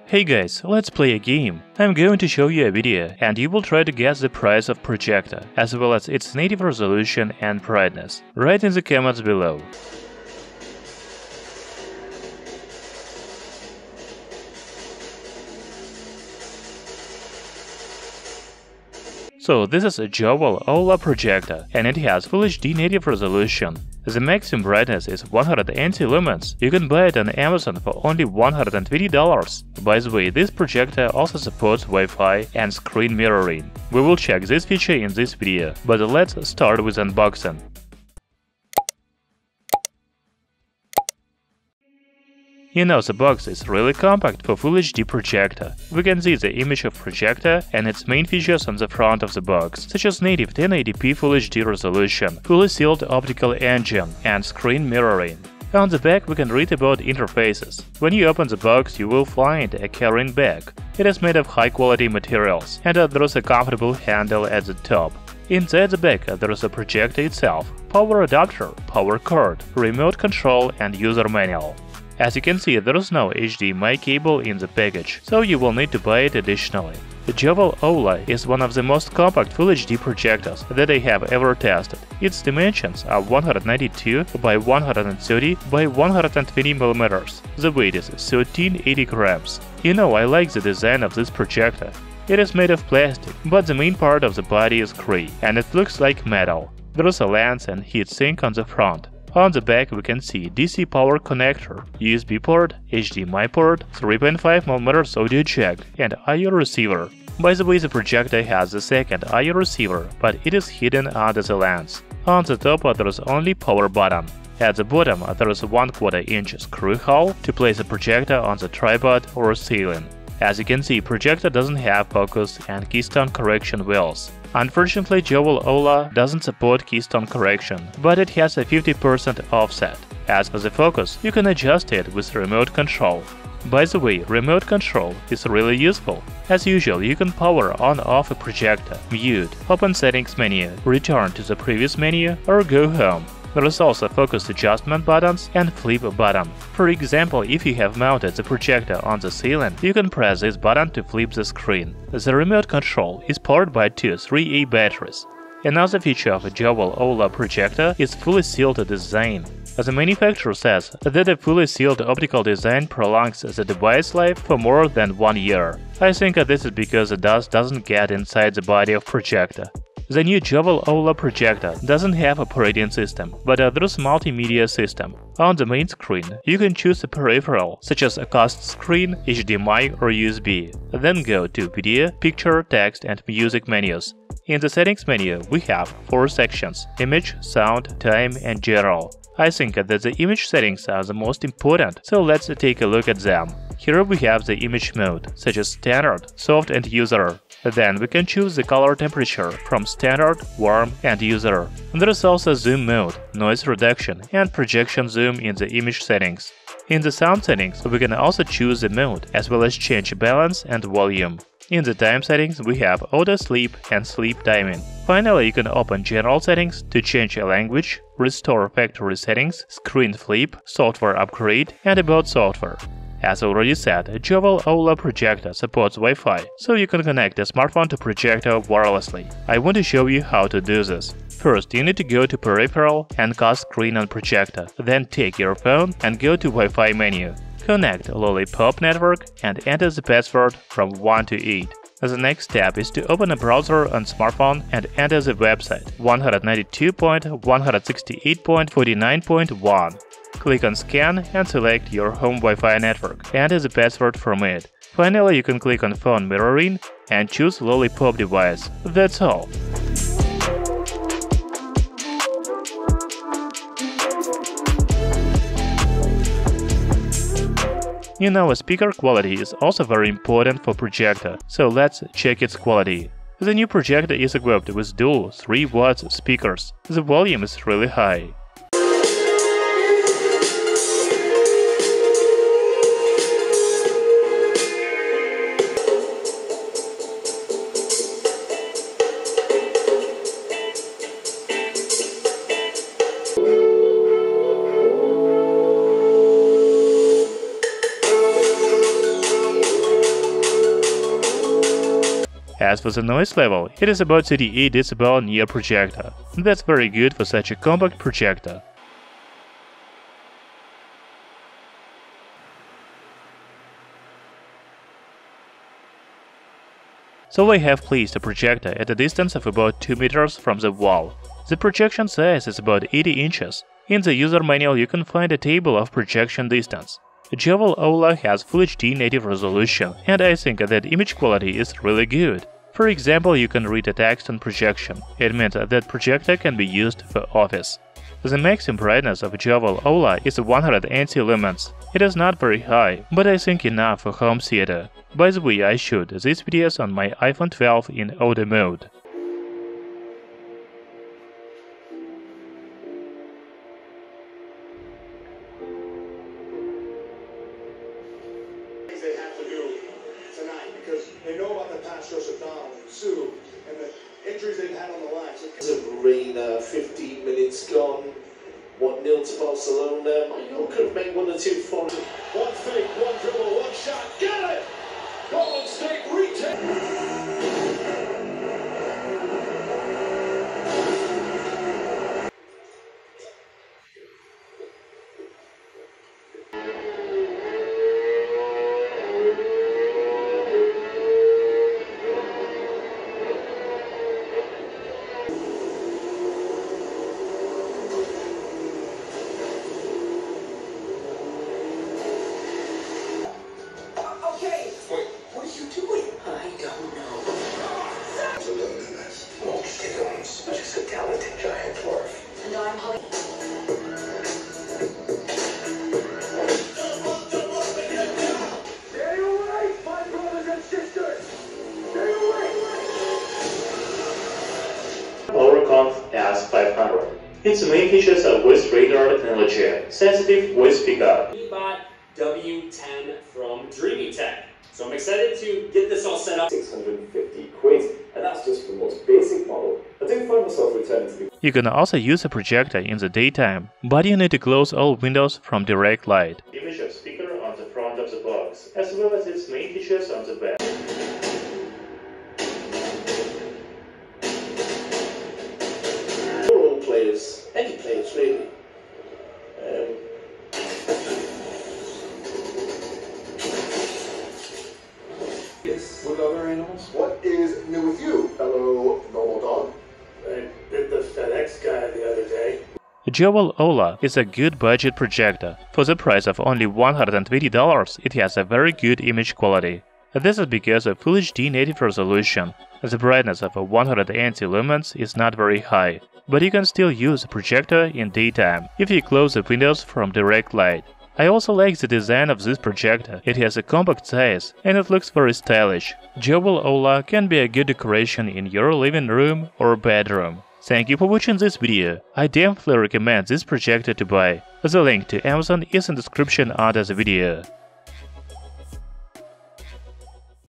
Hey guys, let's play a game. I'm going to show you a video and you will try to guess the price of Projector, as well as its native resolution and brightness. Write in the comments below. So this is a Joval Aula projector and it has Full HD native resolution. The maximum brightness is 100 ANSI lumens. You can buy it on Amazon for only $120. By the way, this projector also supports Wi-Fi and screen mirroring. We will check this feature in this video, but let's start with unboxing. You know, the box is really compact for Full HD projector. We can see the image of projector and its main features on the front of the box, such as native 1080p Full HD resolution, fully sealed optical engine, and screen mirroring. On the back we can read about interfaces. When you open the box you will find a carrying bag. It is made of high-quality materials, and there is a comfortable handle at the top. Inside the bag there is a projector itself, power adapter, power cord, remote control, and user manual. As you can see, there is no HDMI cable in the package, so you will need to buy it additionally. The Joval Aula is one of the most compact Full HD projectors that I have ever tested. Its dimensions are 192 by 130 by 120 mm. The weight is 1380 grams. You know, I like the design of this projector. It is made of plastic, but the main part of the body is gray, and it looks like metal. There is a lens and heatsink on the front. On the back we can see DC power connector, USB port, HDMI port, 3.5mm audio jack, and I/O receiver. By the way, the projector has the second I/O receiver, but it is hidden under the lens. On the top there is only power button. At the bottom there is a 1/4 inch screw hole to place the projector on the tripod or ceiling. As you can see, projector doesn't have focus and keystone correction wheels. Unfortunately, Joval Aula doesn't support keystone correction, but it has a 50% offset. As for the focus, you can adjust it with remote control. By the way, remote control is really useful. As usual, you can power on/off a projector, mute, open settings menu, return to the previous menu, or go home. There is also focus adjustment buttons and flip button. For example, if you have mounted the projector on the ceiling, you can press this button to flip the screen. The remote control is powered by two 3A batteries. Another feature of a Joval Aula projector is fully sealed design. The manufacturer says that a fully sealed optical design prolongs the device life for more than 1 year. I think this is because the dust doesn't get inside the body of projector. The new Joval Aula projector doesn't have operating system, but there's multimedia system. On the main screen, you can choose a peripheral, such as a cast screen, HDMI or USB. Then go to video, picture, text and music menus. In the settings menu, we have 4 sections: image, sound, time and general. I think that the image settings are the most important, so let's take a look at them. Here we have the image mode, such as standard, soft and user. Then we can choose the color temperature from standard, warm and user. There is also zoom mode, noise reduction and projection zoom in the image settings. In the sound settings we can also choose the mode, as well as change balance and volume. In the time settings we have auto sleep and sleep timing. Finally, you can open general settings to change a language, restore factory settings, screen flip, software upgrade and about software. As already said, a Joval Aula projector supports Wi-Fi, so you can connect a smartphone to projector wirelessly. I want to show you how to do this. First, you need to go to peripheral and cast screen on projector, then take your phone and go to Wi-Fi menu. Connect Lollipop network and enter the password from 1 to 8. The next step is to open a browser on smartphone and enter the website 192.168.49.1. Click on Scan and select your home Wi-Fi network. Enter the password from it. Finally, you can click on Phone Mirroring and choose Lollipop device. That's all. You know, speaker quality is also very important for projector, so let's check its quality. The new projector is equipped with dual 3W speakers. The volume is really high. As for the noise level, it is about 38 dB near projector. That's very good for such a compact projector. So I have placed a projector at a distance of about 2 meters from the wall. The projection size is about 80 inches. In the user manual you can find a table of projection distance. Joval Aula has Full HD native resolution, and I think that image quality is really good. For example, you can read a text on projection. It means that projector can be used for office. The maximum brightness of Joval Aula is 100 ANSI lumens. It is not very high, but I think enough for home theater. By the way, I shoot these videos on my iPhone 12 in auto mode. They have to do tonight because they know about the pass rush of Donald and Sue and the injuries they've had on the line. Arena, 15 minutes gone, 1-0 to Barcelona. You could have made 1 or 2 fun. One fake, one dribble, one shot, get it! Golden State retake! As 500. Its main features are voice radar technology, sensitive voice pickup. We bought W10 from Dreamy Tech, so I'm excited to get this all set up. 650 quid, and that's just for the most basic model. I do find myself returning to the... You can also use a projector in the daytime, but you need to close all windows from direct light. Image of speaker on the front of the box, as well as its main features on the back. Players, any players really. Yes, with other animals? What is new with you, fellow normal dog? I bit the FedEx guy the other day. Joval Aula is a good budget projector. For the price of only $120, it has a very good image quality. This is because of Full HD native resolution. The brightness of 100 ANSI lumens is not very high, but you can still use a projector in daytime if you close the windows from direct light. I also like the design of this projector. It has a compact size and it looks very stylish. Joval Aula can be a good decoration in your living room or bedroom. Thank you for watching this video. I definitely recommend this projector to buy. The link to Amazon is in the description under the video.